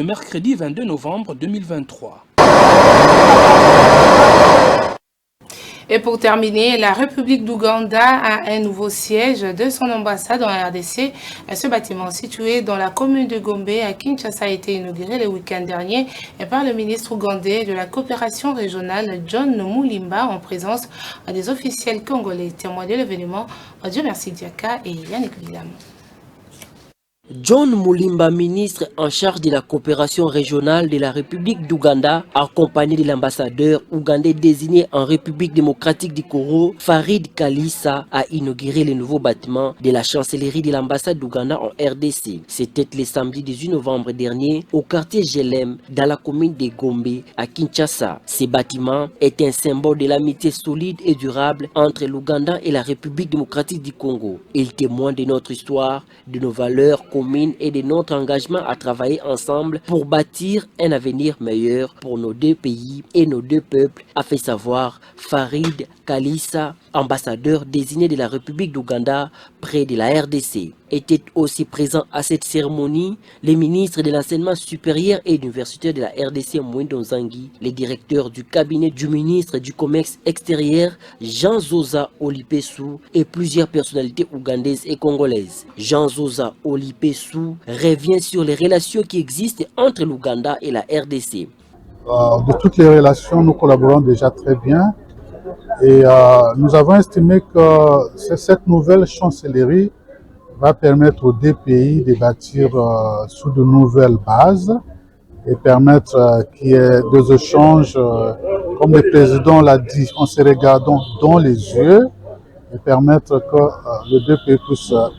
mercredi 22 novembre 2023. Et pour terminer, la République d'Ouganda a un nouveau siège de son ambassade en RDC. Ce bâtiment situé dans la commune de Gombe à Kinshasa a été inauguré le week-end dernier par le ministre ougandais de la coopération régionale John Mulimba en présence des officiels congolais. Témoins de l'événement, Dieu merci Diaka et Yannick William. John Mulimba, ministre en charge de la coopération régionale de la République d'Ouganda, accompagné de l'ambassadeur ougandais désigné en République démocratique du Congo, Farid Kalissa, a inauguré le nouveau bâtiment de la chancellerie de l'ambassade d'Ouganda en RDC. C'était le samedi 18 novembre dernier au quartier Gelem, dans la commune de Gombe à Kinshasa. Ce bâtiment est un symbole de l'amitié solide et durable entre l'Ouganda et la République démocratique du Congo. Il témoigne de notre histoire, de nos valeurs commune et de notre engagement à travailler ensemble pour bâtir un avenir meilleur pour nos deux pays et nos deux peuples, a fait savoir Farid Kalissa, ambassadeur désigné de la République d'Ouganda près de la RDC. Était aussi présent à cette cérémonie les ministres de l'enseignement supérieur et universitaire de la RDC Mwindo Nzangi, les directeurs du cabinet du ministre du commerce extérieur Jean Zoza Olipessou et plusieurs personnalités ougandaises et congolaises. Jean Zoza Olipessou revient sur les relations qui existent entre l'Ouganda et la RDC. De toutes les relations, nous collaborons déjà très bien et nous avons estimé que cette nouvelle chancellerie va permettre aux deux pays de bâtir sous de nouvelles bases et permettre qu'il y ait des échanges, comme le président l'a dit, en se regardant dans les yeux et permettre que les deux pays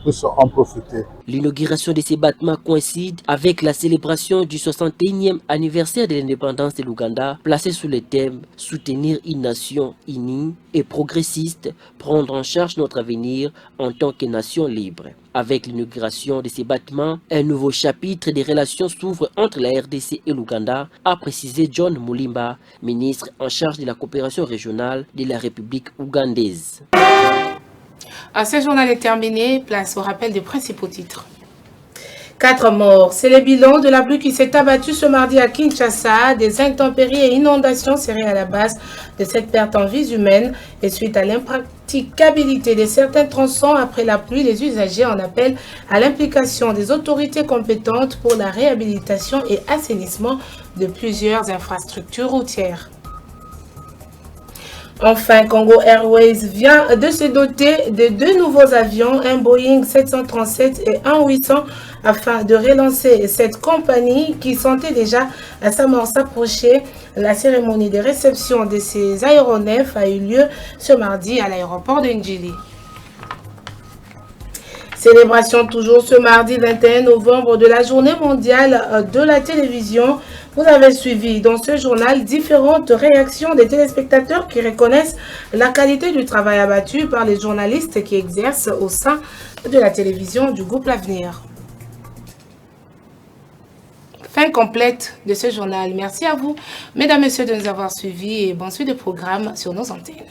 puissent en profiter. L'inauguration de ces bâtiments coïncide avec la célébration du 61e anniversaire de l'indépendance de l'Ouganda, placée sous le thème « Soutenir une nation unie et progressiste, prendre en charge notre avenir en tant que nation libre ». Avec l'inauguration de ces bâtiments, un nouveau chapitre des relations s'ouvre entre la RDC et l'Ouganda, a précisé John Mulimba, ministre en charge de la coopération régionale de la République ougandaise. Ce journal est terminé, place au rappel des principaux titres. 4 morts, c'est le bilan de la pluie qui s'est abattue ce mardi à Kinshasa. Des intempéries et inondations seraient à la base de cette perte en vies humaines et suite à l'impraticabilité de certains tronçons après la pluie, les usagers en appellent à l'implication des autorités compétentes pour la réhabilitation et assainissement de plusieurs infrastructures routières. Enfin, Congo Airways vient de se doter de 2 nouveaux avions, un Boeing 737 et un 800, afin de relancer cette compagnie qui sentait déjà sa mort s'approcher. La cérémonie de réception de ces aéronefs a eu lieu ce mardi à l'aéroport de Ndjili. Célébration toujours ce mardi 21 novembre de la journée mondiale de la télévision. Vous avez suivi dans ce journal différentes réactions des téléspectateurs qui reconnaissent la qualité du travail abattu par les journalistes qui exercent au sein de la télévision du groupe L'Avenir. Fin complète de ce journal. Merci à vous, mesdames et messieurs, de nous avoir suivis et bon suite de programme sur nos antennes.